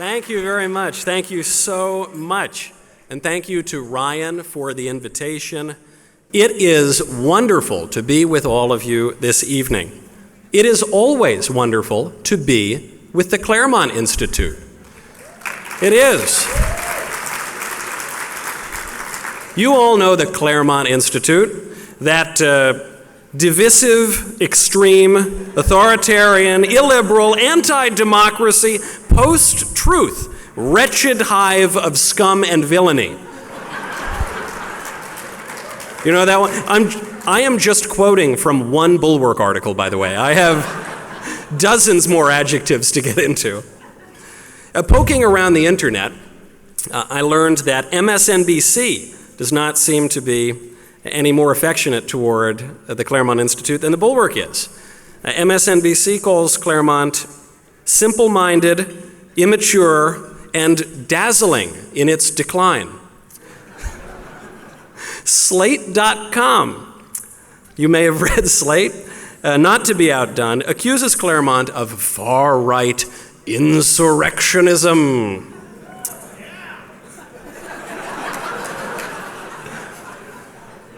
Thank you very much. Thank you so much. And thank you to Ryan for the invitation. It is wonderful to be with all of you this evening. It is always wonderful to be with the Claremont Institute. It is. You all know the Claremont Institute, that divisive, extreme, authoritarian, illiberal, anti-democracy, post-truth, wretched hive of scum and villainy. You know that one? I am just quoting from one Bulwark article, by the way. I have dozens more adjectives to get into. Poking around the internet, I learned that MSNBC does not seem to be any more affectionate toward the Claremont Institute than the Bulwark is. MSNBC calls Claremont simple-minded, immature, and dazzling in its decline. Slate.com, you may have read Slate, not to be outdone, accuses Claremont of far-right insurrectionism.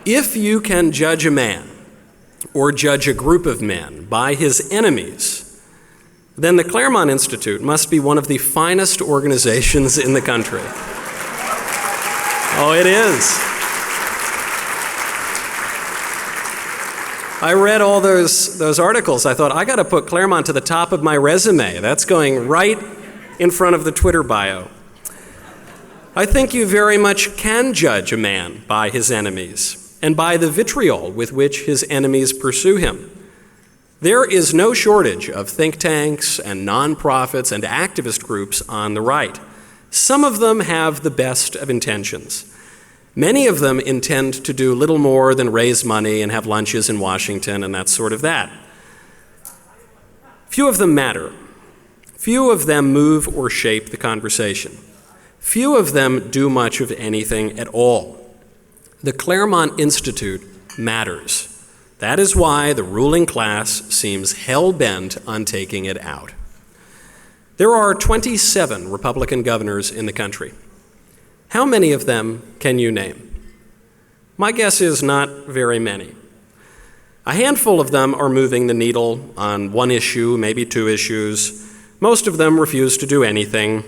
If you can judge a man or judge a group of men by his enemies, then the Claremont Institute must be one of the finest organizations in the country. Oh, it is. I read all those articles. I thought, I got to put Claremont to the top of my resume. That's going right in front of the Twitter bio. I think you very much can judge a man by his enemies and by the vitriol with which his enemies pursue him. There is no shortage of think tanks and nonprofits and activist groups on the right. Some of them have the best of intentions. Many of them intend to do little more than raise money and have lunches in Washington and that's sort of that. Few of them matter. Few of them move or shape the conversation. Few of them do much of anything at all. The Claremont Institute matters. That is why the ruling class seems hell-bent on taking it out. There are 27 Republican governors in the country. How many of them can you name? My guess is not very many. A handful of them are moving the needle on one issue, maybe two issues. Most of them refuse to do anything.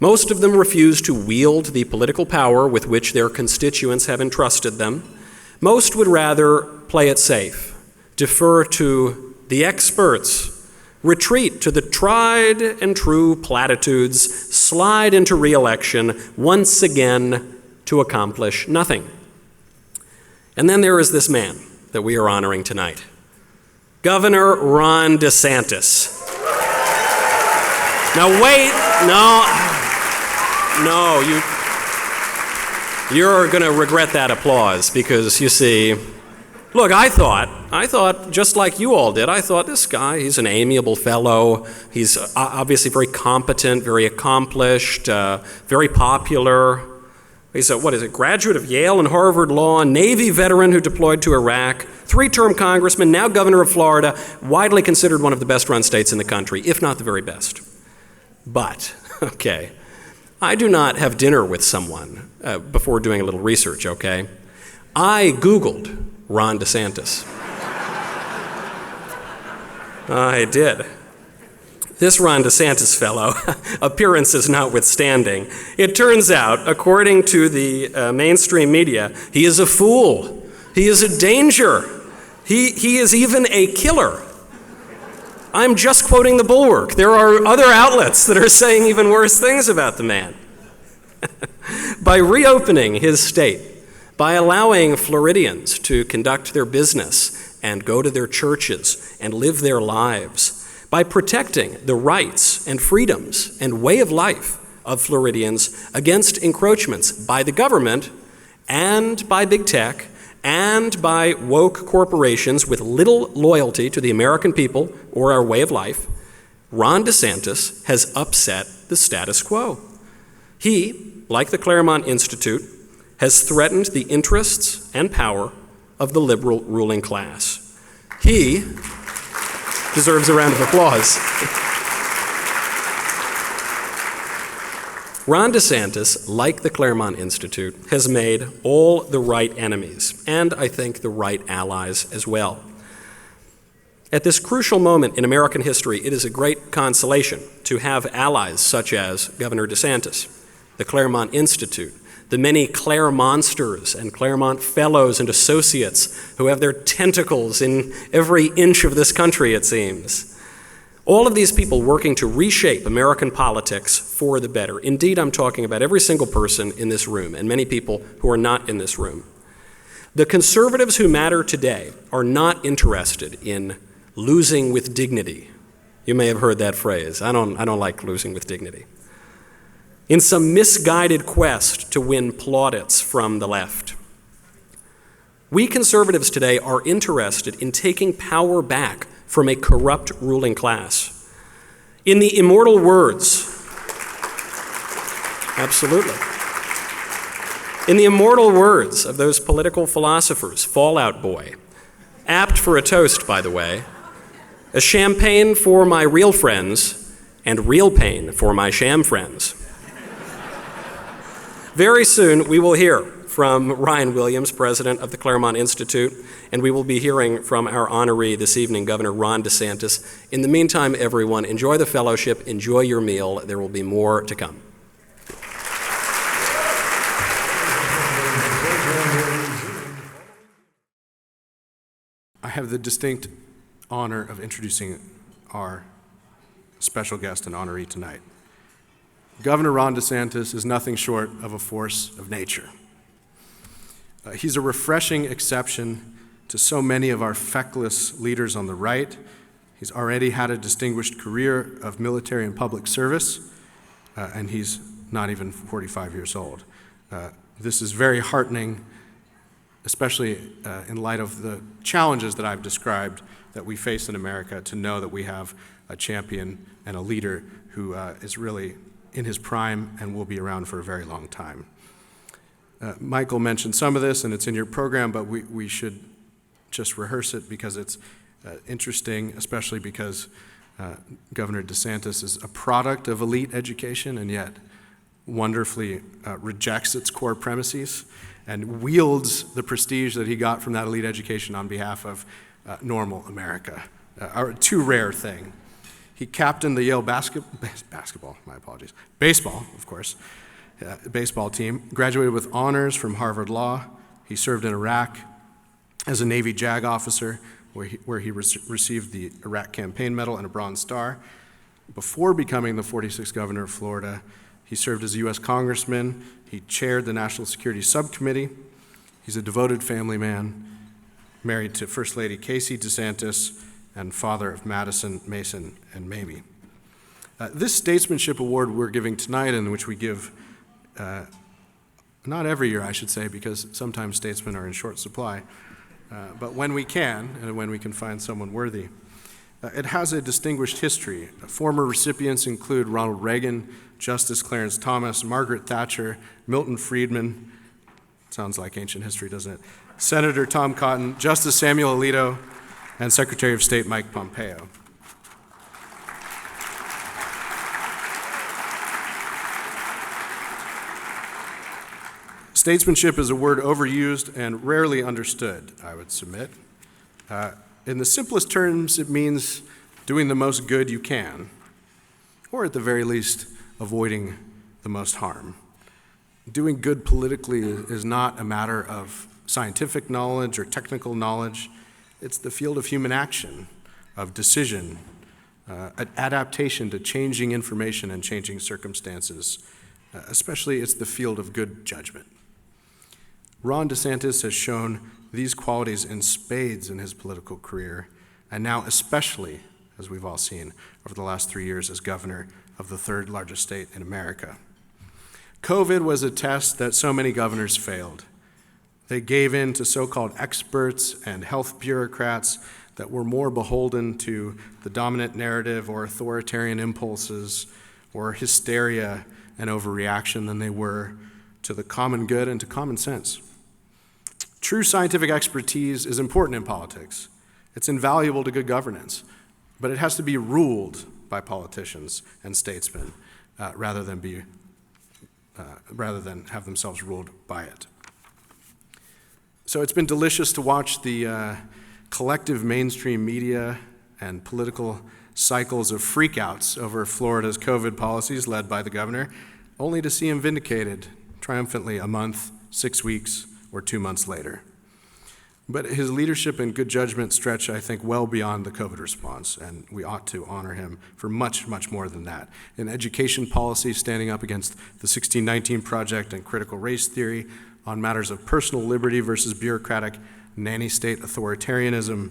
Most of them refuse to wield the political power with which their constituents have entrusted them. Most would rather play it safe, defer to the experts, retreat to the tried and true platitudes, slide into re-election once again to accomplish nothing. And then there is this man that we are honoring tonight, Governor Ron DeSantis. Now wait, no, you're going to regret that applause because, you see, look, I thought, just like you all did, I thought this guy, he's an amiable fellow. He's obviously very competent, very accomplished, very popular. He's a graduate of Yale and Harvard Law, Navy veteran who deployed to Iraq, 3-term congressman, now governor of Florida, widely considered one of the best-run states in the country, if not the very best. But, okay, I do not have dinner with someone before doing a little research, okay? I Googled Ron DeSantis. I did. This Ron DeSantis fellow, appearances notwithstanding, it turns out, according to the mainstream media, he is a fool. He is a danger. He is even a killer. I'm just quoting the Bulwark. There are other outlets that are saying even worse things about the man. By reopening his state, by allowing Floridians to conduct their business and go to their churches and live their lives, by protecting the rights and freedoms and way of life of Floridians against encroachments by the government and by big tech and by woke corporations with little loyalty to the American people or our way of life, Ron DeSantis has upset the status quo. He, like the Claremont Institute, has threatened the interests and power of the liberal ruling class. He deserves a round of applause. Ron DeSantis, like the Claremont Institute, has made all the right enemies, and I think the right allies as well. At this crucial moment in American history, it is a great consolation to have allies such as Governor DeSantis, the Claremont Institute, the many Claremontsters and Claremont Fellows and Associates who have their tentacles in every inch of this country, it seems. All of these people working to reshape American politics for the better. Indeed, I'm talking about every single person in this room and many people who are not in this room. The conservatives who matter today are not interested in losing with dignity. You may have heard that phrase. I don't like losing with dignity. In some misguided quest to win plaudits from the left. We conservatives today are interested in taking power back from a corrupt ruling class. In the immortal words, absolutely. In the immortal words of those political philosophers, Fallout Boy, apt for a toast, by the way, a champagne for my real friends and real pain for my sham friends. Very soon we will hear from Ryan Williams, president of the Claremont Institute, and we will be hearing from our honoree this evening, Governor Ron DeSantis. In the meantime, everyone, enjoy the fellowship, enjoy your meal. There will be more to come. I have the distinct honor of introducing our special guest and honoree tonight. Governor Ron DeSantis is nothing short of a force of nature. He's a refreshing exception to so many of our feckless leaders on the right. He's already had a distinguished career of military and public service, and he's not even 45 years old. This is very heartening, especially in light of the challenges that I've described that we face in America, to know that we have a champion and a leader who is really in his prime and will be around for a very long time. Michael mentioned some of this, and it's in your program, but we should just rehearse it because it's interesting, especially because Governor DeSantis is a product of elite education and yet wonderfully rejects its core premises and wields the prestige that he got from that elite education on behalf of normal America, a too rare thing. He captained the Yale baseball, of course, baseball team, graduated with honors from Harvard Law. He served in Iraq as a Navy JAG officer, where he received the Iraq Campaign Medal and a Bronze Star. Before becoming the 46th governor of Florida, he served as a U.S. congressman. He chaired the National Security Subcommittee. He's a devoted family man, married to First Lady Casey DeSantis, and father of Madison, Mason, and Mamie. This Statesmanship Award we're giving tonight, and which we give not every year, I should say, because sometimes statesmen are in short supply, but when we can, and when we can find someone worthy. It has a distinguished history. Former recipients include Ronald Reagan, Justice Clarence Thomas, Margaret Thatcher, Milton Friedman, sounds like ancient history, doesn't it? Senator Tom Cotton, Justice Samuel Alito, and Secretary of State Mike Pompeo. Statesmanship is a word overused and rarely understood, I would submit. In the simplest terms, it means doing the most good you can, or at the very least, avoiding the most harm. Doing good politically is not a matter of scientific knowledge or technical knowledge. It's the field of human action, of decision, adaptation to changing information and changing circumstances. Especially, it's the field of good judgment. Ron DeSantis has shown these qualities in spades in his political career, and now especially, as we've all seen, over the last 3 years as governor of the third largest state in America. COVID was a test that so many governors failed. They gave in to so-called experts and health bureaucrats that were more beholden to the dominant narrative or authoritarian impulses or hysteria and overreaction than they were to the common good and to common sense. True scientific expertise is important in politics. It's invaluable to good governance, but it has to be ruled by politicians and statesmen rather than be rather than have themselves ruled by it. So it's been delicious to watch the collective mainstream media and political cycles of freakouts over Florida's COVID policies led by the governor, only to see him vindicated triumphantly a month, 6 weeks, or 2 months later. But his leadership and good judgment stretch, I think, well beyond the COVID response, and we ought to honor him for much, much more than that. In education policy, standing up against the 1619 Project and critical race theory, on matters of personal liberty versus bureaucratic nanny state authoritarianism,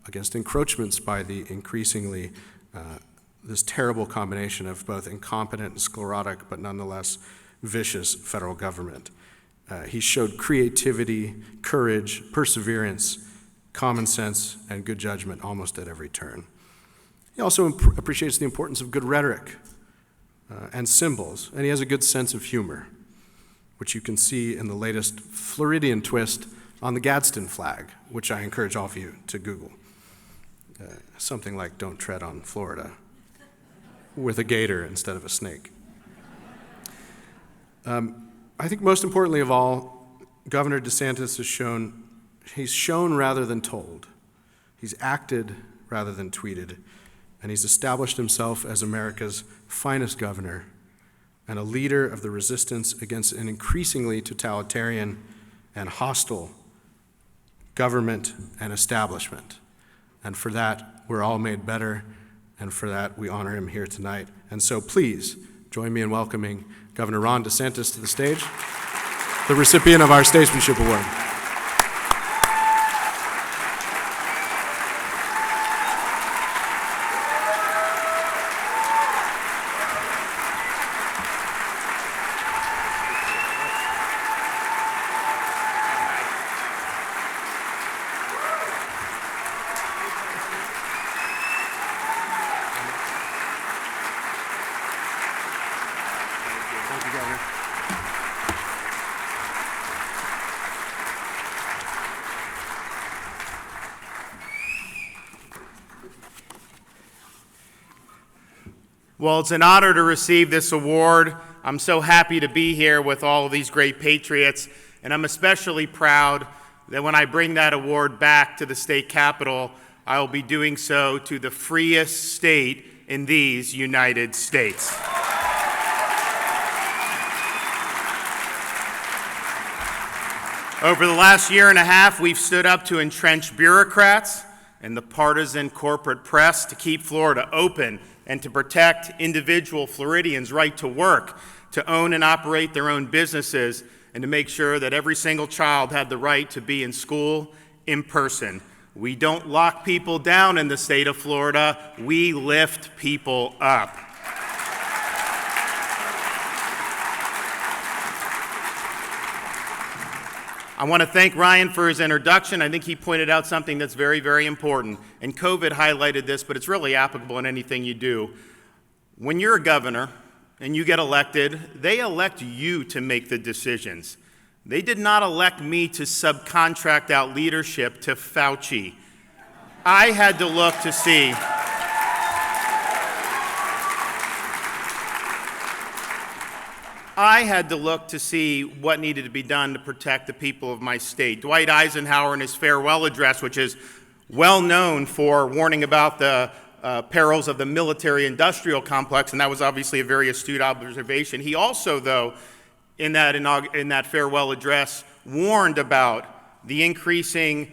against encroachments by the increasingly this terrible combination of both incompetent and sclerotic, but nonetheless vicious federal government. He showed creativity, courage, perseverance, common sense, and good judgment almost at every turn. He also appreciates the importance of good rhetoric and symbols, and he has a good sense of humor, which you can see in the latest Floridian twist on the Gadsden flag, which I encourage all of you to Google. Something like "Don't tread on Florida," with a gator instead of a snake. I think most importantly of all, Governor DeSantis he's shown rather than told. He's acted rather than tweeted, and he's established himself as America's finest governor and a leader of the resistance against an increasingly totalitarian and hostile government and establishment. And for that, we're all made better, and for that, we honor him here tonight. And so please, join me in welcoming Governor Ron DeSantis to the stage, the recipient of our Statesmanship Award. Thank you, Governor. Well, it's an honor to receive this award. I'm so happy to be here with all of these great patriots, and I'm especially proud that when I bring that award back to the state capitol, I will be doing so to the freest state in these United States. Over the last year and a half, we've stood up to entrenched bureaucrats and the partisan corporate press to keep Florida open and to protect individual Floridians' right to work, to own and operate their own businesses, and to make sure that every single child had the right to be in school in person. We don't lock people down in the state of Florida, we lift people up. I want to thank Ryan for his introduction. I think he pointed out something that's very, very important. And COVID highlighted this, but it's really applicable in anything you do. When you're a governor and you get elected, they elect you to make the decisions. They did not elect me to subcontract out leadership to Fauci. I had to look to see. I had to look to see what needed to be done to protect the people of my state. Dwight Eisenhower in his farewell address, which is well known for warning about the perils of the military-industrial complex, and that was obviously a very astute observation. He also, though, in that farewell address, warned about the increasing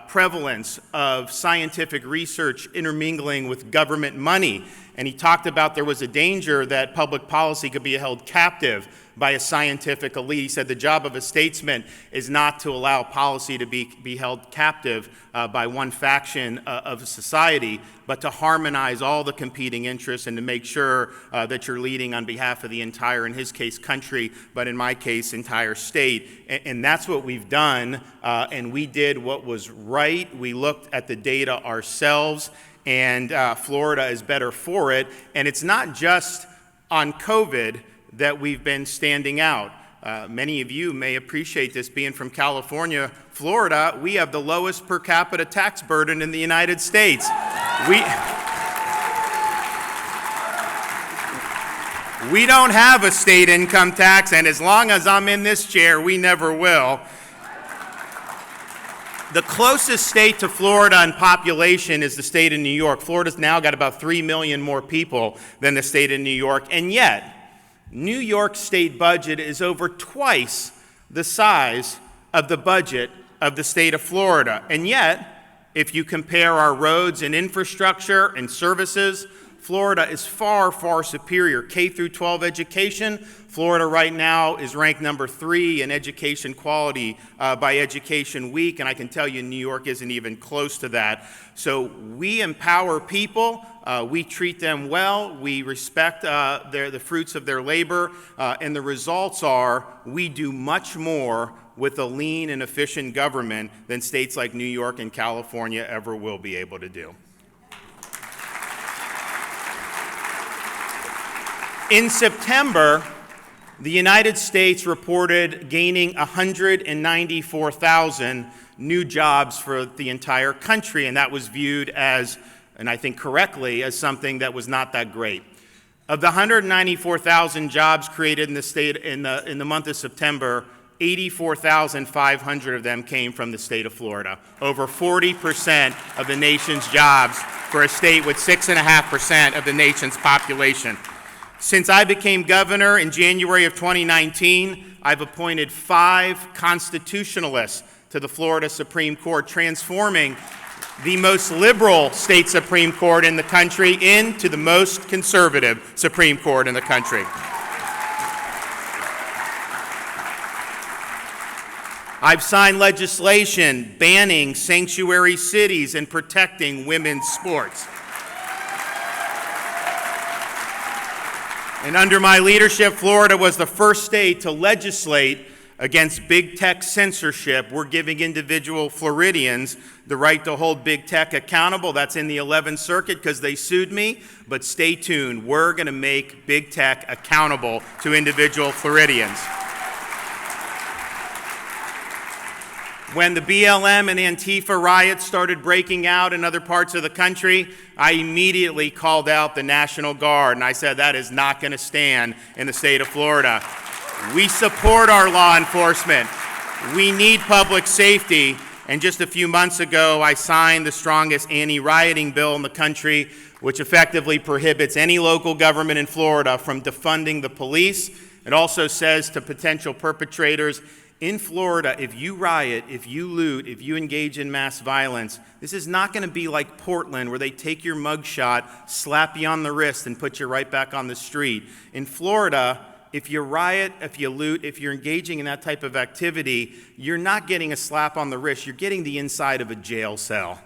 prevalence of scientific research intermingling with government money. And he talked about there was a danger that public policy could be held captive by a scientific elite. He said the job of a statesman is not to allow policy to be held captive by one faction of society, but to harmonize all the competing interests and to make sure that you're leading on behalf of the entire, in his case, country, but in my case, entire state. And that's what we've done, and we did what was right. We looked at the data ourselves, and Florida is better for it. And it's not just on COVID that we've been standing out. Many of you may appreciate this being from California. Florida, we have the lowest per capita tax burden in the United States. We don't have a state income tax, and as long as I'm in this chair, we never will. The closest state to Florida in population is the state of New York. Florida's now got about 3 million more people than the state of New York, and yet New York's state budget is over twice the size of the budget of the state of Florida. And yet, if you compare our roads and infrastructure and services, Florida is far, far superior. K through 12 education, Florida right now is ranked number 3 in education quality by Education Week, and I can tell you New York isn't even close to that. So we empower people, we treat them well, we respect the fruits of their labor, and the results are we do much more with a lean and efficient government than states like New York and California ever will be able to do. In September, the United States reported gaining 194,000 new jobs for the entire country, and that was viewed as, and I think correctly, as something that was not that great. Of the 194,000 jobs created in the state in the month of September, 84,500 of them came from the state of Florida. Over 40% of the nation's jobs for a state with 6.5% of the nation's population. Since I became governor in January of 2019, I've appointed 5 constitutionalists to the Florida Supreme Court, transforming the most liberal state Supreme Court in the country into the most conservative Supreme Court in the country. I've signed legislation banning sanctuary cities and protecting women's sports. And under my leadership, Florida was the first state to legislate against big tech censorship. We're giving individual Floridians the right to hold big tech accountable. That's in the 11th Circuit because they sued me. But stay tuned. We're going to make big tech accountable to individual Floridians. When the BLM and Antifa riots started breaking out in other parts of the country, I immediately called out the National Guard, and I said that is not going to stand in the state of Florida. We support our law enforcement. We need public safety, and just a few months ago, I signed the strongest anti-rioting bill in the country, which effectively prohibits any local government in Florida from defunding the police. It also says to potential perpetrators, in Florida, if you riot, if you loot, if you engage in mass violence, this is not going to be like Portland where they take your mugshot, slap you on the wrist, and put you right back on the street. In Florida, if you riot, if you loot, if you're engaging in that type of activity, you're not getting a slap on the wrist, you're getting the inside of a jail cell.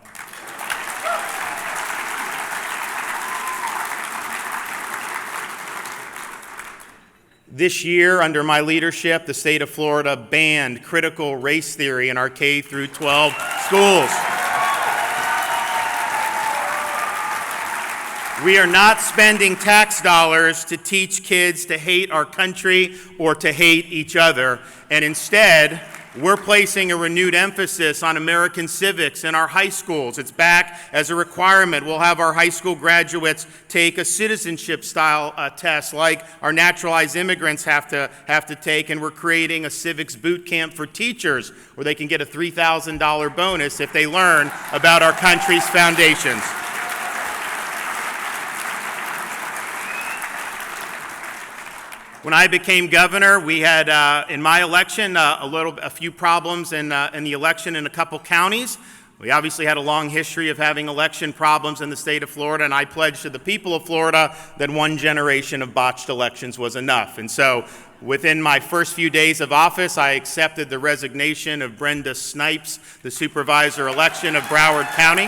This year, under my leadership, the state of Florida banned critical race theory in our K through 12 schools. We are not spending tax dollars to teach kids to hate our country or to hate each other, and instead, we're placing a renewed emphasis on American civics in our high schools. It's back as a requirement. We'll have our high school graduates take a citizenship-style test like our naturalized immigrants have to take, and we're creating a civics boot camp for teachers where they can get a $3,000 bonus if they learn about our country's foundations. When I became governor, we had, in my election, a few problems in the election in a couple counties. We obviously had a long history of having election problems in the state of Florida, and I pledged to the people of Florida that one generation of botched elections was enough. And so, within my first few days of office, I accepted the resignation of Brenda Snipes, the supervisor election of Broward County.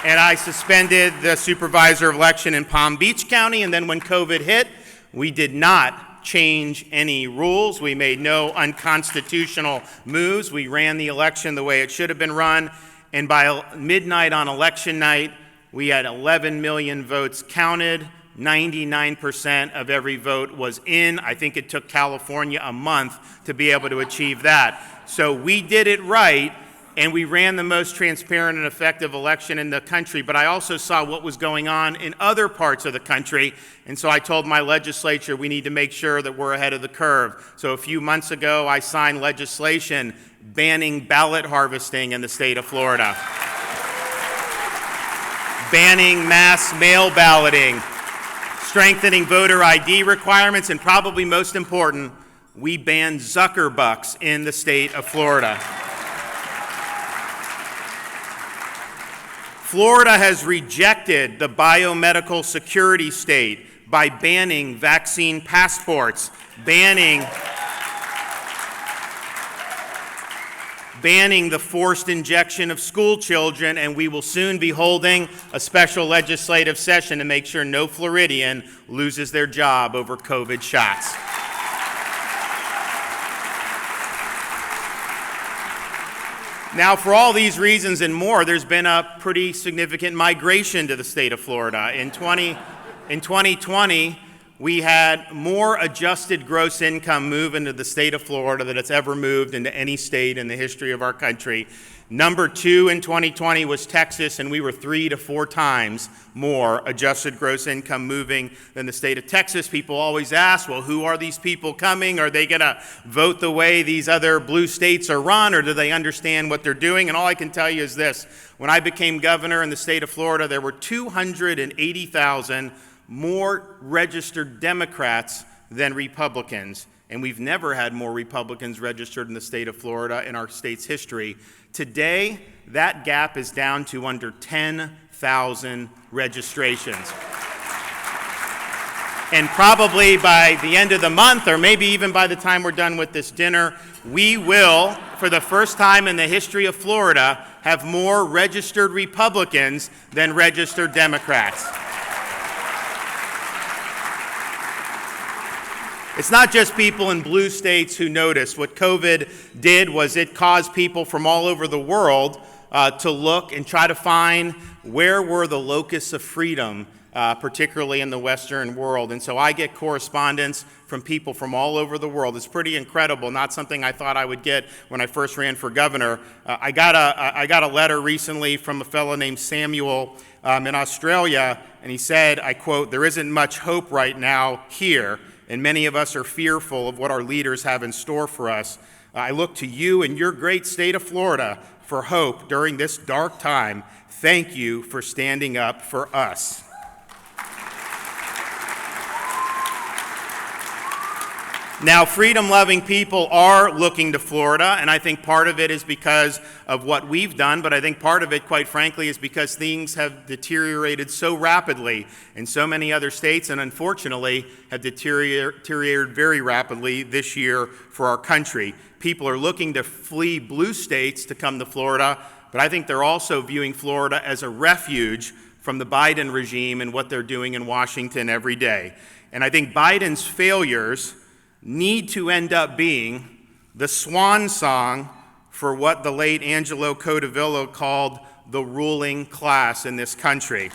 And I suspended the supervisor election in Palm Beach County, and then when COVID hit, we did not change any rules. We made no unconstitutional moves. We ran the election the way it should have been run. And by midnight on election night, we had 11 million votes counted. 99% of every vote was in. I think it took California a month to be able to achieve that. So we did it right. and we ran the most transparent and effective election in the country, but I also saw what was going on in other parts of the country, and so I told my legislature we need to make sure that we're ahead of the curve. So a few months ago, I signed legislation banning ballot harvesting in the state of Florida, banning mass mail balloting, strengthening voter ID requirements, and probably most important, we banned Zuckerbucks in the state of Florida. Florida has rejected the biomedical security state by banning vaccine passports, banning the forced injection of school children, and we will soon be holding a special legislative session to make sure no Floridian loses their job over COVID shots. Now, for all these reasons and more, there's been a pretty significant migration to the state of Florida. In 2020, we had more adjusted gross income move into the state of Florida than it's ever moved into any state in the history of our country. Number 2 in 2020 was Texas, and we were 3 to 4 times more adjusted gross income moving than the state of Texas. People always ask, well, who are these people coming? Are they going to vote the way these other blue states are run, or do they understand what they're doing? And all I can tell you is this. When I became governor in the state of Florida, there were 280,000 more registered Democrats than Republicans. And we've never had more Republicans registered in the state of Florida in our state's history. Today, that gap is down to under 10,000 registrations. And probably by the end of the month, or maybe even by the time we're done with this dinner, we will, for the first time in the history of Florida, have more registered Republicans than registered Democrats. It's not just people in blue states who noticed. What COVID did was it caused people from all over the world to look and try to find where were the locusts of freedom, particularly in the Western world. And so I get correspondence from people from all over the world. It's pretty incredible, not something I thought I would get when I first ran for governor. I got a letter recently from a fellow named Samuel in Australia, and he said, I quote, "There isn't much hope right now here, and many of us are fearful of what our leaders have in store for us. I look to you and your great state of Florida for hope during this dark time. Thank you for standing up for us." Now, freedom-loving people are looking to Florida, and I think part of it is because of what we've done, but I think part of it, quite frankly, is because things have deteriorated so rapidly in so many other states, and unfortunately have deteriorated very rapidly this year for our country. People are looking to flee blue states to come to Florida, but I think they're also viewing Florida as a refuge from the Biden regime and what they're doing in Washington every day. And I think Biden's failures need to end up being the swan song for what the late Angelo Codevilla called the ruling class in this country.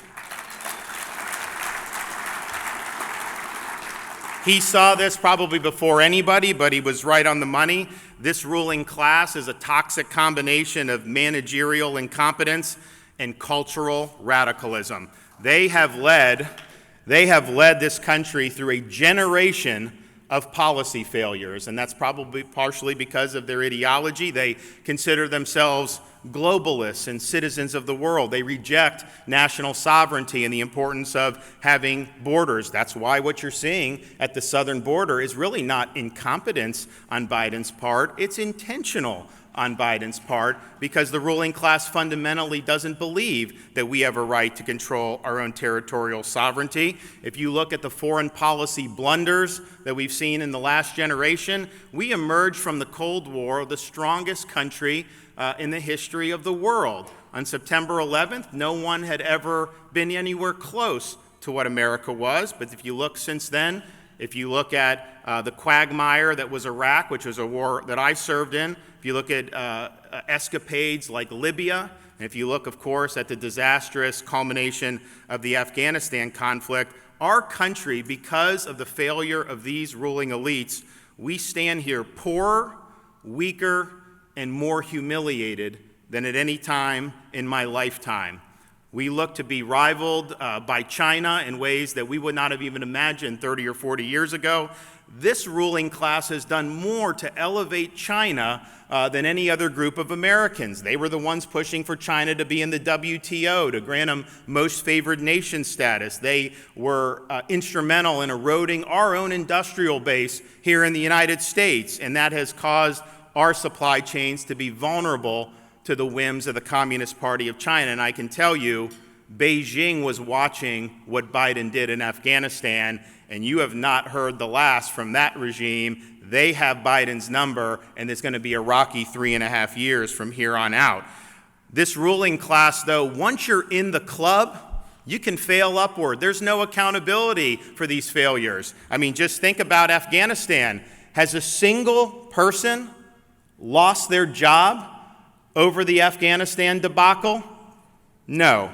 He saw this probably before anybody, but he was right on the money. This ruling class is a toxic combination of managerial incompetence and cultural radicalism. They have led this country through a generation of policy failures, and that's probably partially because of their ideology. They consider themselves globalists and citizens of the world. They reject national sovereignty and the importance of having borders. That's why what you're seeing at the southern border is really not incompetence on Biden's part, it's intentional on Biden's part, because the ruling class fundamentally doesn't believe that we have a right to control our own territorial sovereignty. If you look at the foreign policy blunders that we've seen in the last generation, we emerged from the Cold War the strongest country in the history of the world. On September 11th, no one had ever been anywhere close to what America was, but if you look since then, if you look at the quagmire that was Iraq, which was a war that I served in, if you look at escapades like Libya, and if you look, of course, at the disastrous culmination of the Afghanistan conflict, our country, because of the failure of these ruling elites, we stand here poorer, weaker, and more humiliated than at any time in my lifetime. We look to be rivaled by China in ways that we would not have even imagined 30 or 40 years ago. This ruling class has done more to elevate China than any other group of Americans. They were the ones pushing for China to be in the WTO, to grant them most favored nation status. They were instrumental in eroding our own industrial base here in the United States, and that has caused our supply chains to be vulnerable to the whims of the Communist Party of China. And I can tell you, Beijing was watching what Biden did in Afghanistan, and you have not heard the last from that regime. They have Biden's number, and it's going to be a rocky 3.5 years from here on out. This ruling class, though, once you're in the club, you can fail upward. There's no accountability for these failures. I mean, just think about Afghanistan. Has a single person lost their job over the Afghanistan debacle? No.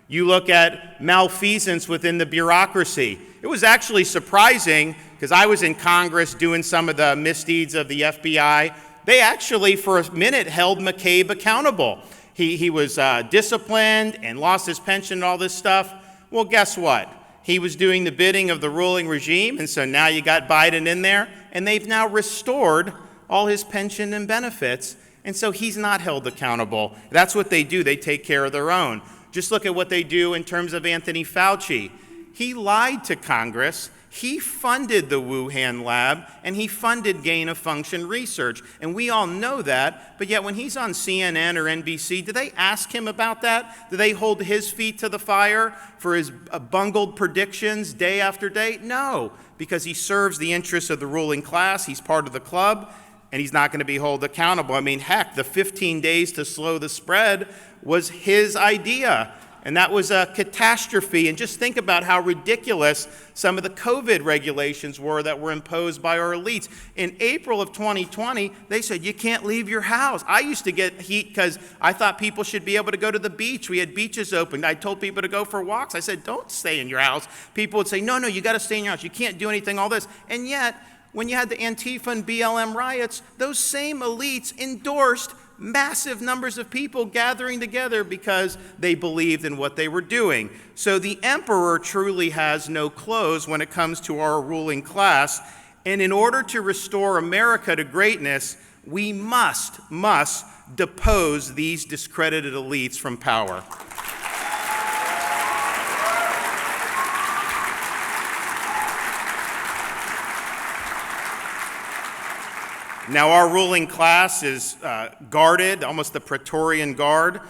You look at malfeasance within the bureaucracy. It was actually surprising, because I was in Congress doing some of the misdeeds of the FBI. They actually, for a minute, held McCabe accountable. He was disciplined and lost his pension and all this stuff. Well, guess what? He was doing the bidding of the ruling regime, and so now you got Biden in there, and they've now restored all his pension and benefits, and so he's not held accountable. That's what they do. They take care of their own. Just look at what they do in terms of Anthony Fauci. He lied to Congress. He funded the Wuhan lab, and he funded gain-of-function research. And we all know that, but yet when he's on CNN or NBC, do they ask him about that? Do they hold his feet to the fire for his bungled predictions day after day? No, because he serves the interests of the ruling class. He's part of the club, and he's not going to be held accountable. I mean, heck, the 15 days to slow the spread was his idea. And that was a catastrophe. And just think about how ridiculous some of the COVID regulations were that were imposed by our elites. In April of 2020, they said, you can't leave your house. I used to get heat because I thought people should be able to go to the beach. We had beaches open. I told people to go for walks. I said, don't stay in your house. People would say, no, you got to stay in your house. You can't do anything, all this. And yet, when you had the Antifa and BLM riots, those same elites endorsed massive numbers of people gathering together because they believed in what they were doing. So the emperor truly has no clothes when it comes to our ruling class. And in order to restore America to greatness, we must depose these discredited elites from power. Now, our ruling class is guarded, almost the Praetorian Guard,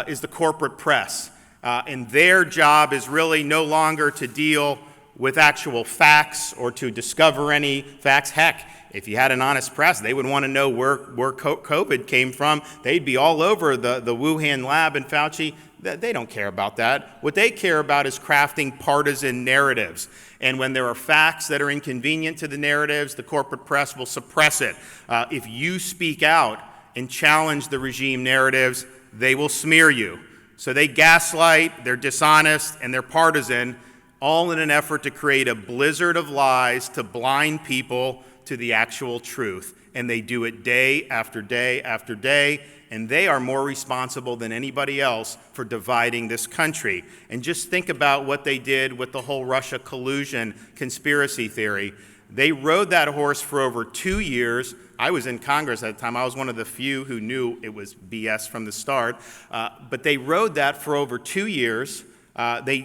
is the corporate press. And their job is really no longer to deal with actual facts or to discover any facts. Heck, if you had an honest press, they would want to know where COVID came from. They'd be all over the Wuhan lab and Fauci. They don't care about that. What they care about is crafting partisan narratives. And when there are facts that are inconvenient to the narratives, the corporate press will suppress it. If you speak out and challenge the regime narratives, they will smear you. So they gaslight, they're dishonest, and they're partisan, all in an effort to create a blizzard of lies to blind people to the actual truth. And they do it day after day after day. And they are more responsible than anybody else for dividing this country. And just think about what they did with the whole Russia collusion conspiracy theory. They rode that horse for over 2 years. I was in Congress at the time. I was one of the few who knew it was BS from the start. But they rode that for over 2 years.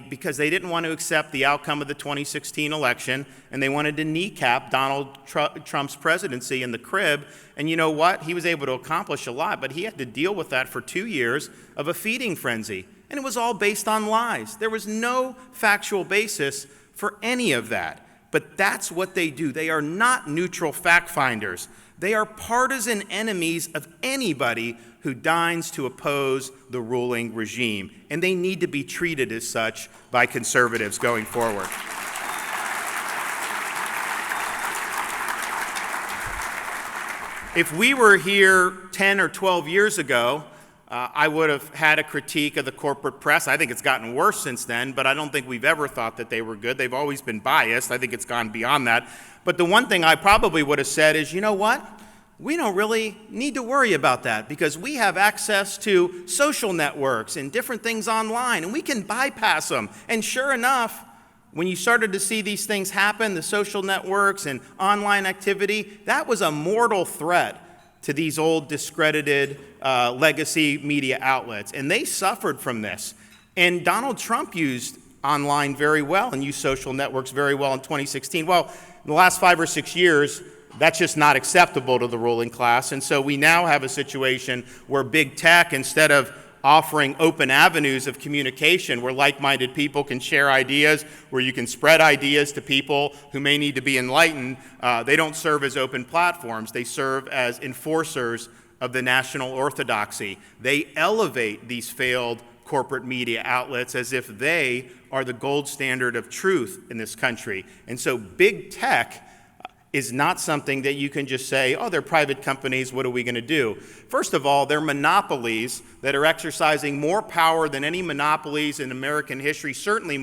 Because they didn't want to accept the outcome of the 2016 election, and they wanted to kneecap Donald Trump's presidency in the crib. And you know what? He was able to accomplish a lot, but he had to deal with that for 2 years of a feeding frenzy. And it was all based on lies. There was no factual basis for any of that. But that's what they do. They are not neutral fact finders. They are partisan enemies of anybody who deigns to oppose the ruling regime. And they need to be treated as such by conservatives going forward. If we were here 10 or 12 years ago, I would have had a critique of the corporate press. I think it's gotten worse since then, but I don't think we've ever thought that they were good. They've always been biased. I think it's gone beyond that. But the one thing I probably would have said is, you know what? we don't really need to worry about that because we have access to social networks and different things online, and we can bypass them. And sure enough, when you started to see these things happen, the social networks and online activity, that was a mortal threat to these old discredited legacy media outlets. And they suffered from this. And Donald Trump used online very well and used social networks very well in 2016. Well, in the last 5 or 6 years, that's just not acceptable to the ruling class. And so we now have a situation where big tech, instead of offering open avenues of communication where like-minded people can share ideas, where you can spread ideas to people who may need to be enlightened, they don't serve as open platforms. They serve as enforcers of the national orthodoxy. They elevate these failed corporate media outlets as if they are the gold standard of truth in this country. And so big tech is not something that you can just say, oh, they're private companies, what are we going to do? First of all, they're monopolies that are exercising more power than any monopolies in American history. Certainly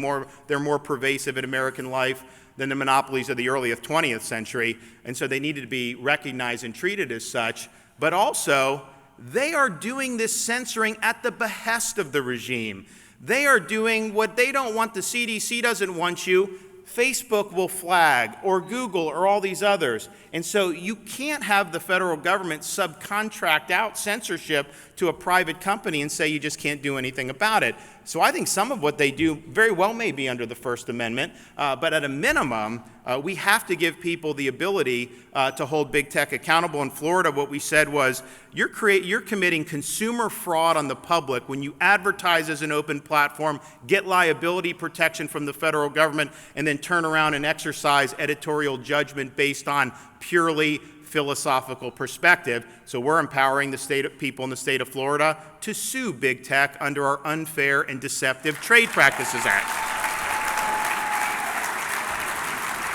they're more pervasive in American life than the monopolies of the early 20th century. And so they needed to be recognized and treated as such. But also, they are doing this censoring at the behest of the regime. They are doing what they don't want. The CDC doesn't want you. Facebook will flag, or Google, or all these others. And so you can't have the federal government subcontract out censorship to a private company and say you just can't do anything about it. So I think some of what they do very well may be under the First Amendment, but at a minimum, we have to give people the ability to hold big tech accountable. In Florida, what we said was, you're committing consumer fraud on the public when you advertise as an open platform, get liability protection from the federal government, and then turn around and exercise editorial judgment based on purely philosophical perspective. So we're empowering the people in the state of Florida to sue big tech under our Unfair and Deceptive Trade Practices Act.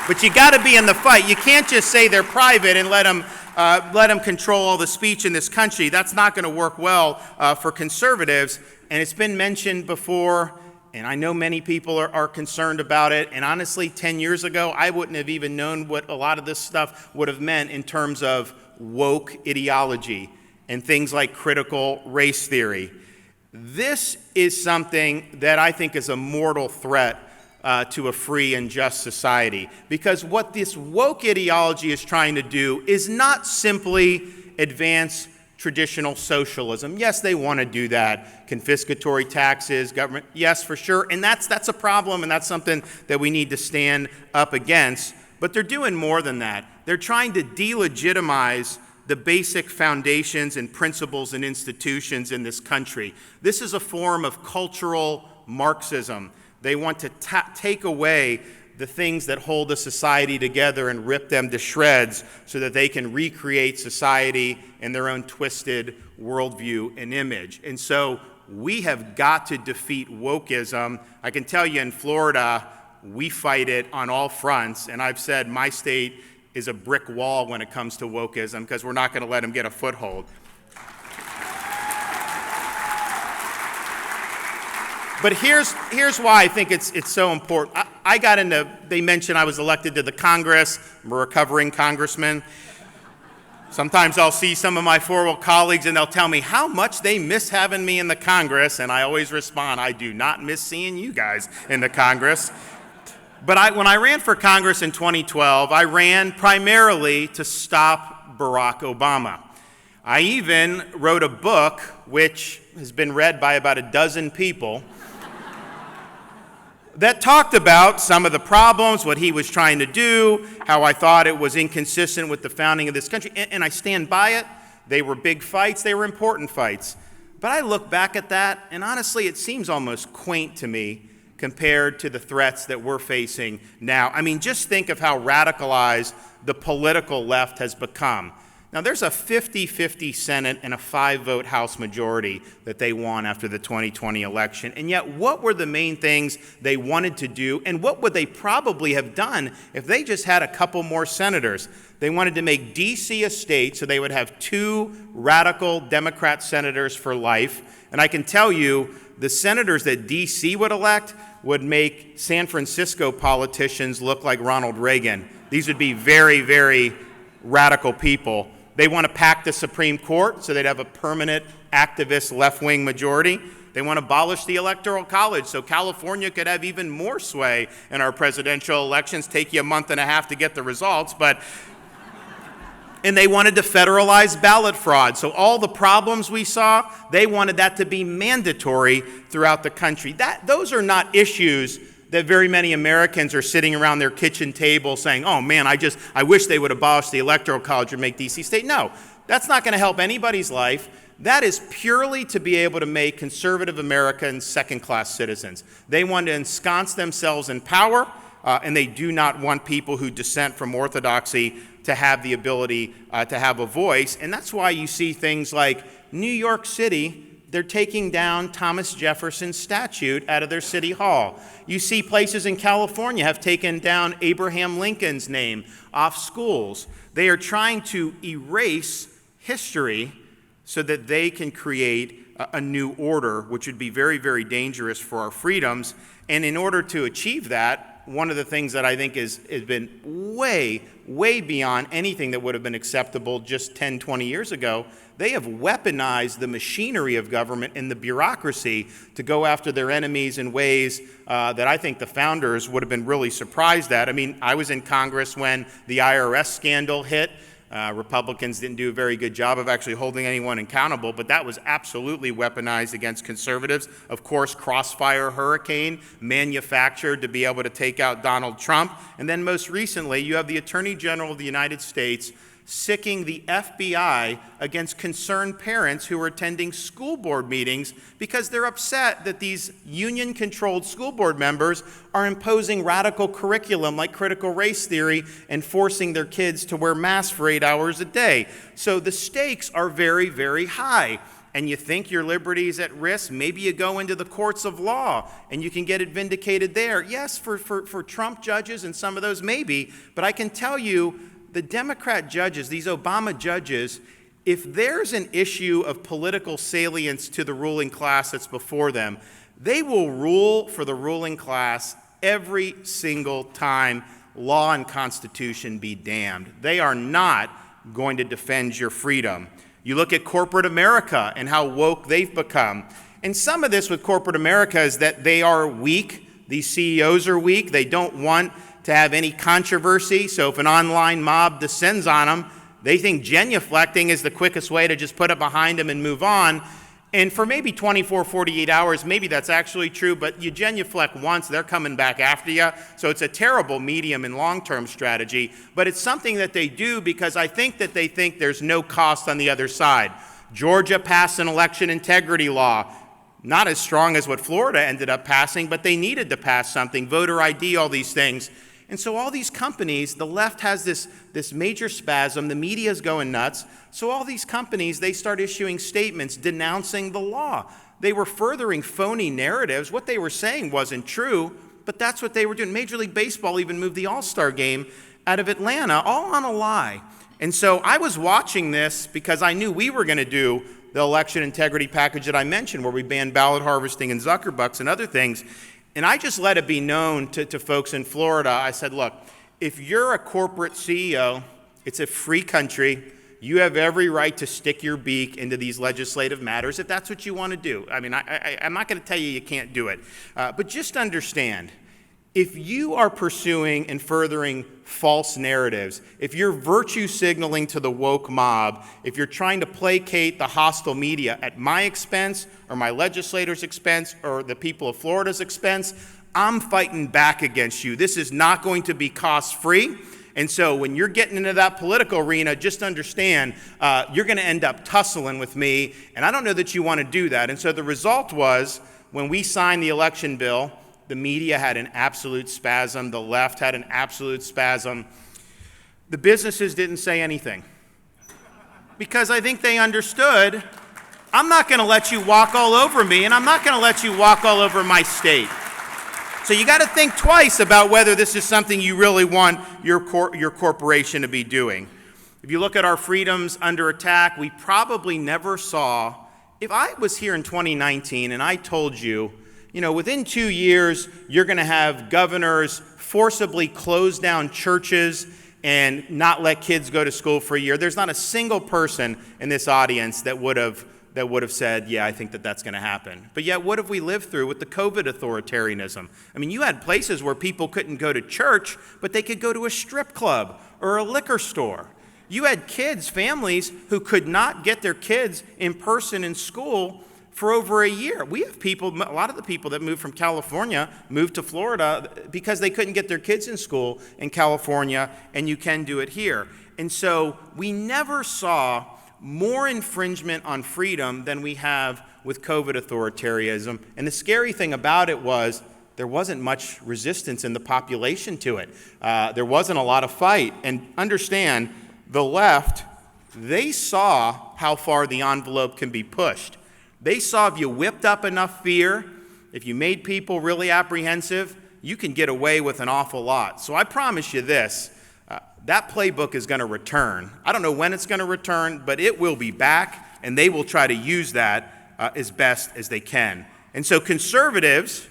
But you got to be in the fight. You can't just say they're private and let them control all the speech in this country. That's not going to work well for conservatives. And it's been mentioned before, and I know many people are concerned about it. And honestly, 10 years ago, I wouldn't have even known what a lot of this stuff would have meant in terms of woke ideology and things like critical race theory. This is something that I think is a mortal threat to a free and just society. Because what this woke ideology is trying to do is not simply advance traditional socialism. Yes, they want to do that. Confiscatory taxes, government, yes, for sure. And that's a problem, and that's something that we need to stand up against. But they're doing more than that. They're trying to delegitimize the basic foundations and principles and institutions in this country. This is a form of cultural Marxism. They want to take away the things that hold a society together and rip them to shreds so that they can recreate society in their own twisted worldview and image. And so we have got to defeat wokeism. I can tell you in Florida, we fight it on all fronts. And I've said my state is a brick wall when it comes to wokeism because we're not going to let them get a foothold. But here's why I think it's so important. I got into, they mentioned I was elected to the Congress. I'm a recovering congressman. Sometimes I'll see some of my former colleagues and they'll tell me how much they miss having me in the Congress, and I always respond, I do not miss seeing you guys in the Congress. But when I ran for Congress in 2012, I ran primarily to stop Barack Obama. I even wrote a book, which has been read by about a dozen people, that talked about some of the problems, what he was trying to do, how I thought it was inconsistent with the founding of this country, and I stand by it. They were big fights, they were important fights. But I look back at that, and honestly, it seems almost quaint to me compared to the threats that we're facing now. I mean, just think of how radicalized the political left has become. Now, there's a 50-50 Senate and a 5-vote House majority that they won after the 2020 election. And yet, what were the main things they wanted to do, and what would they probably have done if they just had a couple more senators? They wanted to make D.C. a state, so they would have 2 radical Democrat senators for life. And I can tell you, the senators that D.C. would elect would make San Francisco politicians look like Ronald Reagan. These would be very, very radical people. They want to pack the Supreme Court so they'd have a permanent activist left-wing majority. They want to abolish the Electoral College so California could have even more sway in our presidential elections, take you a month and a half to get the results, and they wanted to federalize ballot fraud. So all the problems we saw, they wanted that to be mandatory throughout the country. Those are not issues that very many Americans are sitting around their kitchen table saying, oh man, I wish they would abolish the Electoral College or make D.C. state. No, that's not going to help anybody's life. That is purely to be able to make conservative Americans second-class citizens. They want to ensconce themselves in power, and they do not want people who dissent from orthodoxy to have the ability to have a voice. And that's why you see things like New York City, they're taking down Thomas Jefferson's statue out of their city hall. You see places in California have taken down Abraham Lincoln's name off schools. They are trying to erase history so that they can create a new order, which would be very, very dangerous for our freedoms. And in order to achieve that, one of the things that I think has been way, way beyond anything that would have been acceptable just 10, 20 years ago, they have weaponized the machinery of government and the bureaucracy to go after their enemies in ways that I think the founders would have been really surprised at. I mean, I was in Congress when the IRS scandal hit. Republicans didn't do a very good job of actually holding anyone accountable, but that was absolutely weaponized against conservatives. Of course, Crossfire Hurricane manufactured to be able to take out Donald Trump. And then most recently, you have the Attorney General of the United States sicking the FBI against concerned parents who are attending school board meetings because they're upset that these union-controlled school board members are imposing radical curriculum like critical race theory and forcing their kids to wear masks for 8 hours a day. So the stakes are very, very high. And you think your liberty is at risk, maybe you go into the courts of law and you can get it vindicated there. Yes, for Trump judges and some of those maybe, but I can tell you the Democrat judges, these Obama judges, if there's an issue of political salience to the ruling class that's before them, they will rule for the ruling class every single time, law and Constitution be damned. They are not going to defend your freedom. You look at corporate America and how woke they've become. And some of this with corporate America is that they are weak. These CEOs are weak. They don't want to have any controversy. So if an online mob descends on them, they think genuflecting is the quickest way to just put it behind them and move on. And for maybe 24, 48 hours, maybe that's actually true, but you genuflect once, they're coming back after you. So it's a terrible medium and long-term strategy, but it's something that they do because I think that they think there's no cost on the other side. Georgia passed an election integrity law, not as strong as what Florida ended up passing, but they needed to pass something, voter ID, all these things. And so all these companies, the left has this major spasm, the media is going nuts, so all these companies, they start issuing statements denouncing the law. They were furthering phony narratives. What they were saying wasn't true, but that's what they were doing. Major League Baseball even moved the All-Star game out of Atlanta, all on a lie. And so I was watching this because I knew we were going to do the election integrity package that I mentioned, where we banned ballot harvesting and Zuckerbucks and other things. And I just let it be known to folks in Florida. I said, look, if you're a corporate CEO, it's a free country. You have every right to stick your beak into these legislative matters if that's what you want to do. I mean, I'm not going to tell you you can't do it. But just understand, if you are pursuing and furthering false narratives, if you're virtue signaling to the woke mob, if you're trying to placate the hostile media at my expense or my legislators' expense or the people of Florida's expense, I'm fighting back against you. This is not going to be cost-free. And so when you're getting into that political arena, just understand you're going to end up tussling with me, and I don't know that you want to do that. And so the result was, when we signed the election bill, the media had an absolute spasm. The left had an absolute spasm. The businesses didn't say anything because I think they understood, I'm not going to let you walk all over me, and I'm not going to let you walk all over my state. So you got to think twice about whether this is something you really want your corporation to be doing. If you look at our freedoms under attack, we probably never saw, if I was here in 2019 and I told you, within 2 years, you're going to have governors forcibly close down churches and not let kids go to school for a year. There's not a single person in this audience that would have said, yeah, I think that's going to happen. But yet, what have we lived through with the COVID authoritarianism? I mean, you had places where people couldn't go to church, but they could go to a strip club or a liquor store. You had kids, families, who could not get their kids in person in school for over a year. We have people, a lot of the people that moved from California moved to Florida because they couldn't get their kids in school in California, and you can do it here. And so we never saw more infringement on freedom than we have with COVID authoritarianism. And the scary thing about it was there wasn't much resistance in the population to it. There wasn't a lot of fight. And understand, the left, they saw how far the envelope can be pushed. They saw if you whipped up enough fear, if you made people really apprehensive, you can get away with an awful lot. So I promise you this, that playbook is going to return. I don't know when it's going to return, but it will be back, and they will try to use that as best as they can. And so conservatives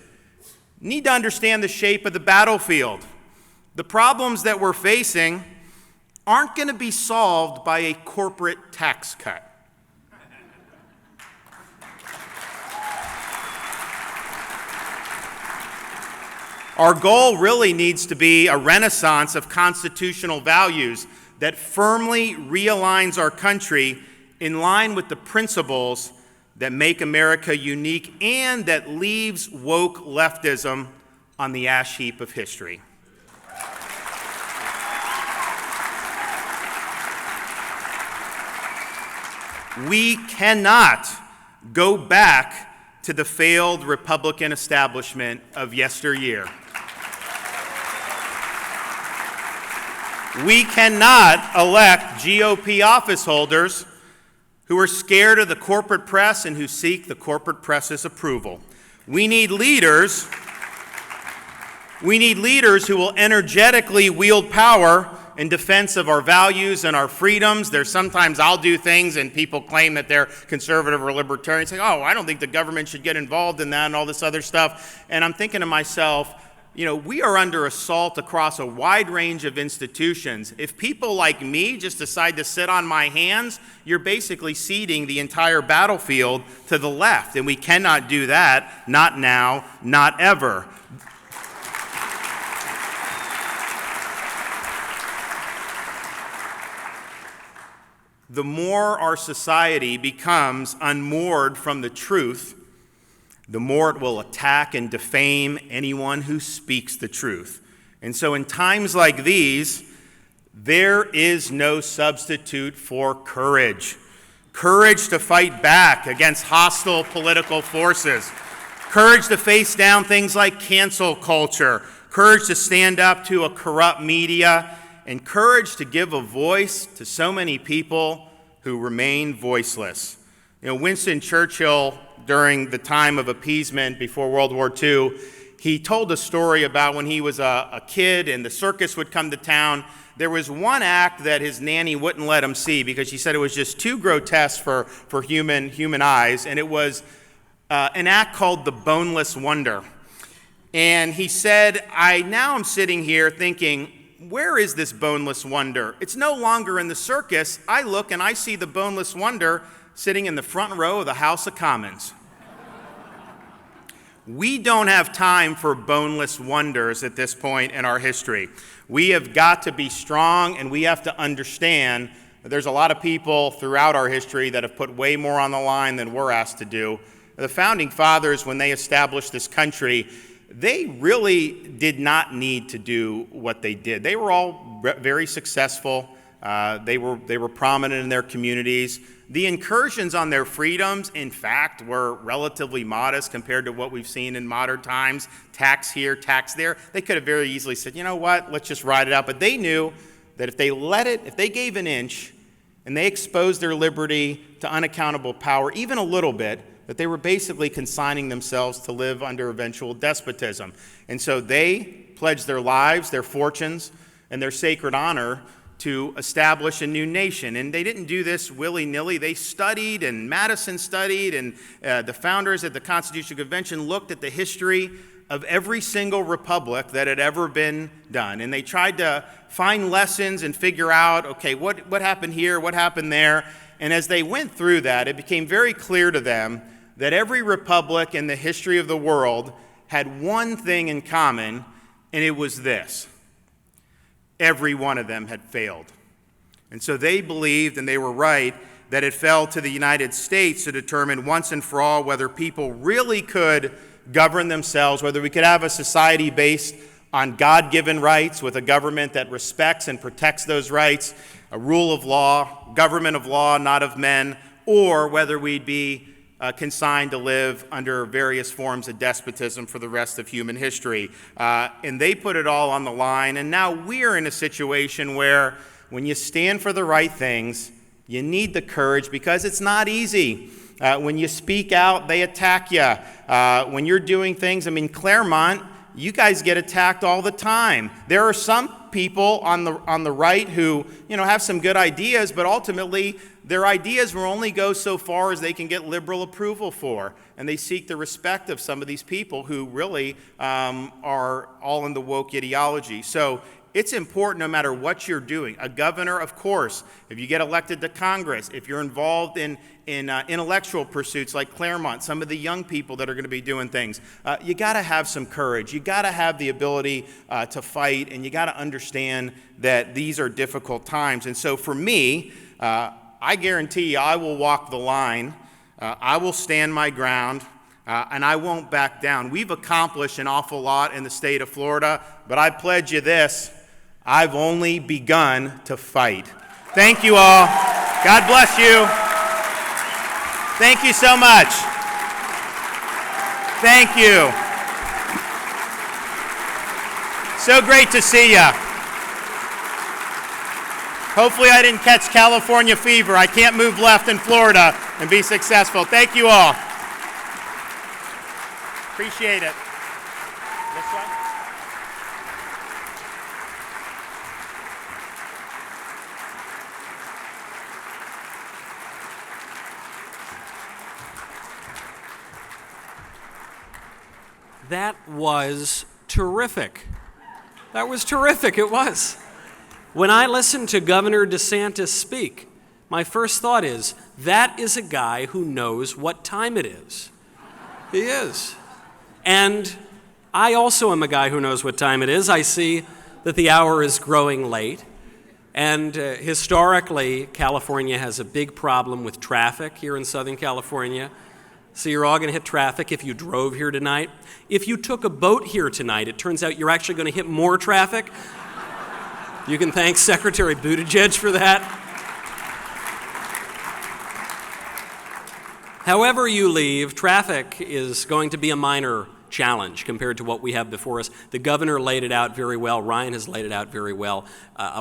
need to understand the shape of the battlefield. The problems that we're facing aren't going to be solved by a corporate tax cut. Our goal really needs to be a renaissance of constitutional values that firmly realigns our country in line with the principles that make America unique and that leaves woke leftism on the ash heap of history. We cannot go back to the failed Republican establishment of yesteryear. We cannot elect GOP office holders who are scared of the corporate press and who seek the corporate press's approval. We need leaders who will energetically wield power in defense of our values and our freedoms. There's sometimes I'll do things and people claim that they're conservative or libertarian, saying, oh, I don't think the government should get involved in that and all this other stuff. And I'm thinking to myself, you know, we are under assault across a wide range of institutions. If people like me just decide to sit on my hands, you're basically ceding the entire battlefield to the left. And we cannot do that, not now, not ever. The more our society becomes unmoored from the truth, the more it will attack and defame anyone who speaks the truth. And so in times like these, there is no substitute for courage. Courage to fight back against hostile political forces. Courage to face down things like cancel culture. Courage to stand up to a corrupt media. And courage to give a voice to so many people who remain voiceless. You know, Winston Churchill, during the time of appeasement before World War II, he told a story about when he was a kid and the circus would come to town. There was one act that his nanny wouldn't let him see because she said it was just too grotesque for human eyes, and it was an act called the Boneless Wonder. And he said, now I'm sitting here thinking, where is this Boneless Wonder? It's no longer in the circus. I look and I see the Boneless Wonder sitting in the front row of the House of Commons. We don't have time for boneless wonders at this point in our history. We have got to be strong, and we have to understand that there's a lot of people throughout our history that have put way more on the line than we're asked to do. The Founding Fathers, when they established this country, they really did not need to do what they did. They were all very successful. They were prominent in their communities. The incursions on their freedoms, in fact, were relatively modest compared to what we've seen in modern times. Tax here, tax there. They could have very easily said, you know what, let's just ride it out. But they knew that if they gave an inch and they exposed their liberty to unaccountable power, even a little bit, that they were basically consigning themselves to live under eventual despotism. And so they pledged their lives, their fortunes, and their sacred honor to establish a new nation. And they didn't do this willy-nilly. They studied, and Madison studied, and the founders at the Constitutional Convention looked at the history of every single republic that had ever been done. And they tried to find lessons and figure out, okay, what happened here, what happened there. And as they went through that, it became very clear to them that every republic in the history of the world had one thing in common, and it was this: every one of them had failed. And so they believed, and they were right, that it fell to the United States to determine once and for all whether people really could govern themselves, whether we could have a society based on God-given rights with a government that respects and protects those rights, a rule of law, government of law, not of men, or whether we'd be consigned to live under various forms of despotism for the rest of human history. And they put it all on the line, and now we're in a situation where when you stand for the right things, you need the courage because it's not easy. When you speak out, they attack you. When you're doing things, Claremont, you guys get attacked all the time. There are some people on the right who, have some good ideas, but ultimately their ideas will only go so far as they can get liberal approval for. And they seek the respect of some of these people who really are all in the woke ideology. So it's important no matter what you're doing. A governor, of course, if you get elected to Congress, if you're involved in intellectual pursuits like Claremont, some of the young people that are going to be doing things, you got to have some courage. You got to have the ability to fight, and you got to understand that these are difficult times. And so for me, I guarantee you I will walk the line. I will stand my ground. And I won't back down. We've accomplished an awful lot in the state of Florida, but I pledge you this: I've only begun to fight. Thank you all. God bless you. Thank you so much. Thank you. So great to see you. Hopefully I didn't catch California fever. I can't move left in Florida and be successful. Thank you all. Appreciate it. This way? That was terrific. That was terrific, it was. When I listened to Governor DeSantis speak, my first thought is, that is a guy who knows what time it is. He is. And I also am a guy who knows what time it is. I see that the hour is growing late. And historically, California has a big problem with traffic here in Southern California. So you're all going to hit traffic if you drove here tonight. If you took a boat here tonight, it turns out you're actually going to hit more traffic. You can thank Secretary Buttigieg for that. However you leave, traffic is going to be a minor challenge compared to what we have before us. The governor laid it out very well. Ryan has laid it out very well.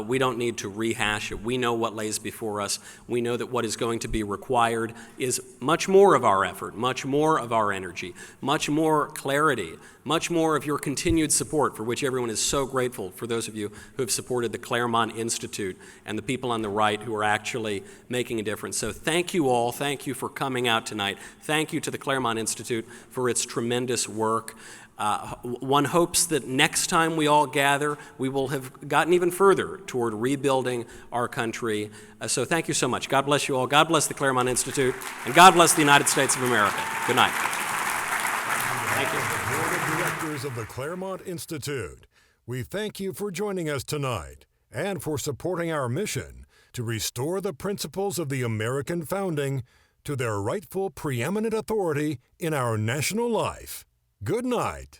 We don't need to rehash it. We know what lays before us. We know that what is going to be required is much more of our effort, much more of our energy, much more clarity, much more of your continued support, for which everyone is so grateful, for those of you who have supported the Claremont Institute and the people on the right who are actually making a difference. So thank you all. Thank you for coming out tonight. Thank you to the Claremont Institute for its tremendous work. One hopes that next time we all gather, we will have gotten even further toward rebuilding our country. So thank you so much. God bless you all. God bless the Claremont Institute. And God bless the United States of America. Good night. Thank you. Board of Directors of the Claremont Institute, we thank you for joining us tonight and for supporting our mission to restore the principles of the American founding to their rightful preeminent authority in our national life. Good night.